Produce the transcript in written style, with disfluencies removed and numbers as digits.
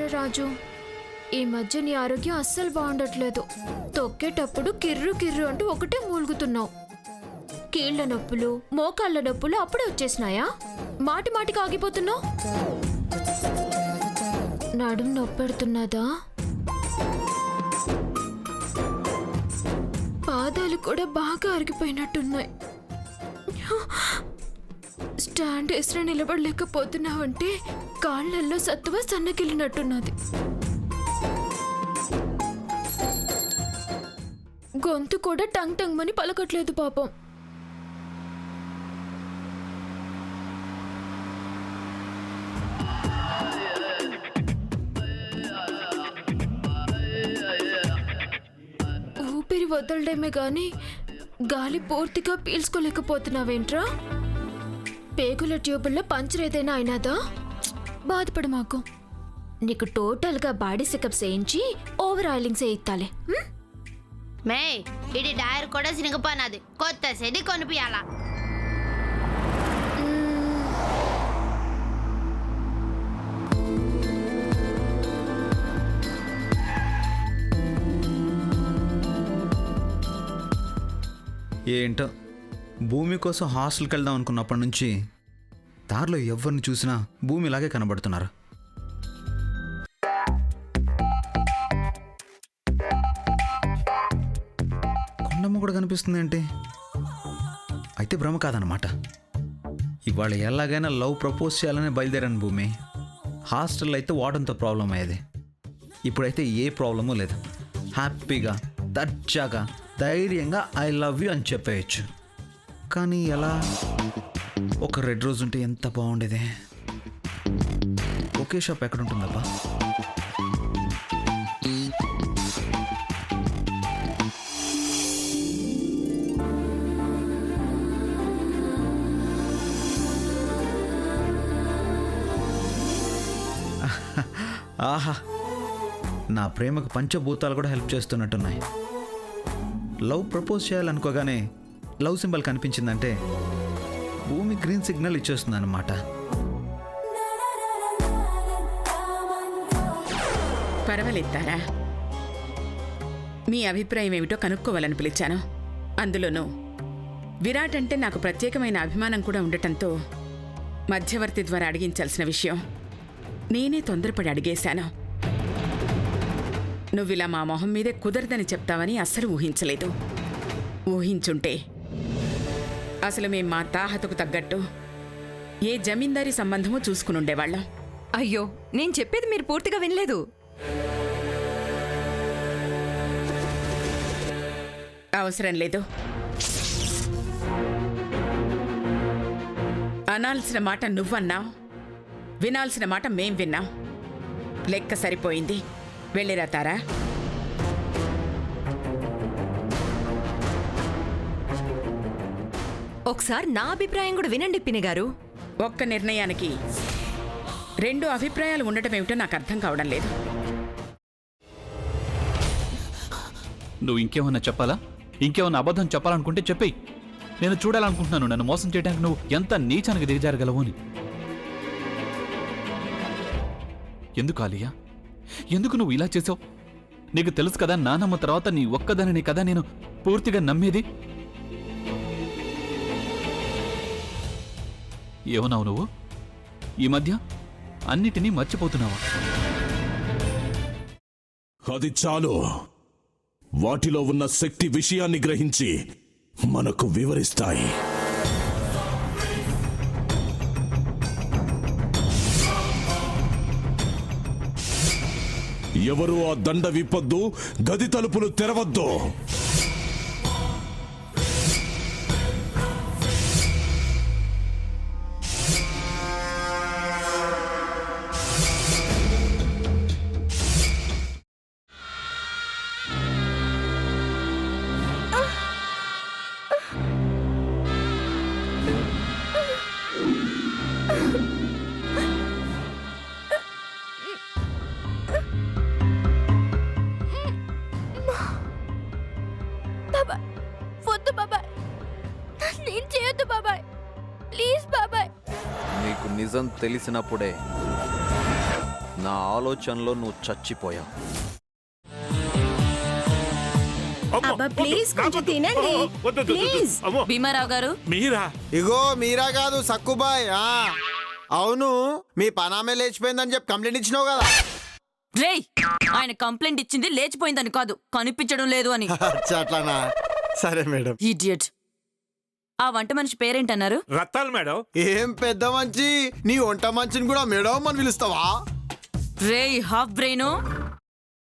సరే రాజు, ఈ మధ్య నీ ఆరోగ్యం అస్సలు బాగుండట్లేదు. తొక్కేటప్పుడు కిర్రు కిర్రు అంటూ ఒకటే మూలుగుతున్నావు. కీళ్ల నొప్పులు, మోకాళ్ళ నొప్పులు అప్పుడే వచ్చేసినాయా? మాటి మాటికి ఆగిపోతున్నావు. నడుము నొప్పెడుతున్నదా? పాదాలు కూడా బాగా అరిగిపోయినట్టున్నాయి. స్టాండ్ వేసిన నిలబడలేకపోతున్నావంటే కాళ్ళల్లో సత్తువ సన్నకిల్లినట్టున్నది. గొంతు కూడా టంగ్ టంగ్ మని పలకట్లేదు పాపం. ఊపిరి వదలడమే గాని గాలి పూర్తిగా పీల్చుకోలేకపోతున్నావేంట్రా? పేగుల ట్యూబుల్లో పంచర్ ఏదైనా అయినాదా? బాధపడు మాకు. నీకు టోటల్గా బాడీ చెకప్ చేయించి ఓవర్ ఆయిలింగ్ చేయిస్తాలే. మే ఇది టైర్ కూడా సినిగిపోయినది, కొత్త సెడి కొనిపియాలా? ఏంటో భూమి కోసం హాస్టల్కి వెళ్దాం అనుకున్నప్పటి నుంచి దారిలో ఎవరిని చూసినా భూమి ఇలాగే కనబడుతున్నారు. కొండమ్మ కూడా కనిపిస్తుంది ఏంటి? అయితే భ్రమ కాదనమాట. ఇవాళ ఎలాగైనా లవ్ ప్రపోజ్ చేయాలని బయలుదేరాను భూమి. హాస్టల్లో అయితే వాటంతో ప్రాబ్లం అయ్యేది. ఇప్పుడైతే ఏ ప్రాబ్లమూ లేదు. హ్యాపీగా దర్జాగా ధైర్యంగా ఐ లవ్ యూ అని చెప్పేయచ్చు. కానీ ఎలా? ఒక 2 రోజు ఉంటే ఎంత బాగుండేది. ఒకే షాప్ ఎక్కడ ఉంటుందబ్బా? ఆహా, నా ప్రేమకు పంచభూతాలు కూడా హెల్ప్ చేస్తున్నట్టున్నాయి. లవ్ ప్రపోజ్ చేయాలనుకోగానే లవ్ సింబల్ కనిపించిందంటే భూమి గ్రీన్ సిగ్నల్ ఇచ్చేస్తుంది అన్నమాట. పర్వాలేదారా, మీ అభిప్రాయం ఏమిటో కనుక్కోవాలని పిలిచాను. అందులోనూ విరాట్ అంటే నాకు ప్రత్యేకమైన అభిమానం కూడా ఉండటంతో మధ్యవర్తి ద్వారా అడిగించాల్సిన విషయం నేనే తొందరపడి అడిగేశాను. నువ్విలా మా మొహం మీదే కుదరదని చెప్తావని అస్సలు ఊహించలేదు. ఊహించుంటే అసలు మేం మా తాహతకు తగ్గట్టు ఏ జమీందారీ సంబంధమో చూసుకుని ఉండేవాళ్ళం. అయ్యో, నేను చెప్పేది మీరు పూర్తిగా వినలేదు. అవసరం లేదు. అనాల్సిన మాట నువ్వన్నావు, వినాల్సిన మాట మేం విన్నాం. లెక్క సరిపోయింది. వెళ్ళిరా తారా. ఒకసారి నా అభిప్రాయం కూడా వినండి పిన్ని గారు. ఒక్క నిర్ణయానికి 2 అభిప్రాయాలు ఉండటం ఏమిటో నాకు అర్థం కావడం లేదు. నువ్వు ఇంకేమన్నా చెప్పాలా? ఇంకేమన్నా అబద్ధం చెప్పాలనుకుంటే చెప్పేయి. నేను చూడాలనుకుంటున్నాను నన్ను మోసం చేయడానికి నువ్వు ఎంత నీచానికి దిగజారగలవు అని. ఎందుకు ఆలియా, ఎందుకు నువ్వు ఇలా చేసావు? నీకు తెలుసు కదా, నానమ్మ తర్వాత నీ ఒక్కదానిని కదా నేను పూర్తిగా నమ్మేది. ఏమన్నావు నువ్వు? ఈ మధ్య అన్నిటినీ మర్చిపోతున్నావా? అది చాలు. వాటిలో ఉన్న శక్తి విషయాన్ని గ్రహించి మనకు వివరిస్తాయి. ఎవరు ఆ దండ విప్పొద్దు, గది తలుపులు తెరవద్దు. నీకు నిజం తెలిసినప్పుడే నా ఆలోచనలో నువ్వు చచ్చిపోయావు. అబ్బా ప్లీజ్ కొంచెం తినండి ప్లీజ్. భీమారావు గారు మీరా? ఇగో మీరా కాదు సక్కుబాయ్. అవును, మీ పనామే లేచిపోయిందని చెప్పి కంప్లైంట్ ఇచ్చినావు కదా. రేయ్ ఆయన కంప్లైంట్ ఇచ్చింది లేచిపోయిందని కాదు, కనిపించడం లేదు అని. అచ్చా, అట్లానా? సరే మేడం. ఇడియట్. ఆ వంట మనిషి పేరేంటన్నారు? రత్తాలు మేడం. ఏం పెద్ద మంచి, నీ వంట మంచిని కూడా మేడం అని పిలుస్తావా? రేయ్ హాఫ్ బ్రెయిన్,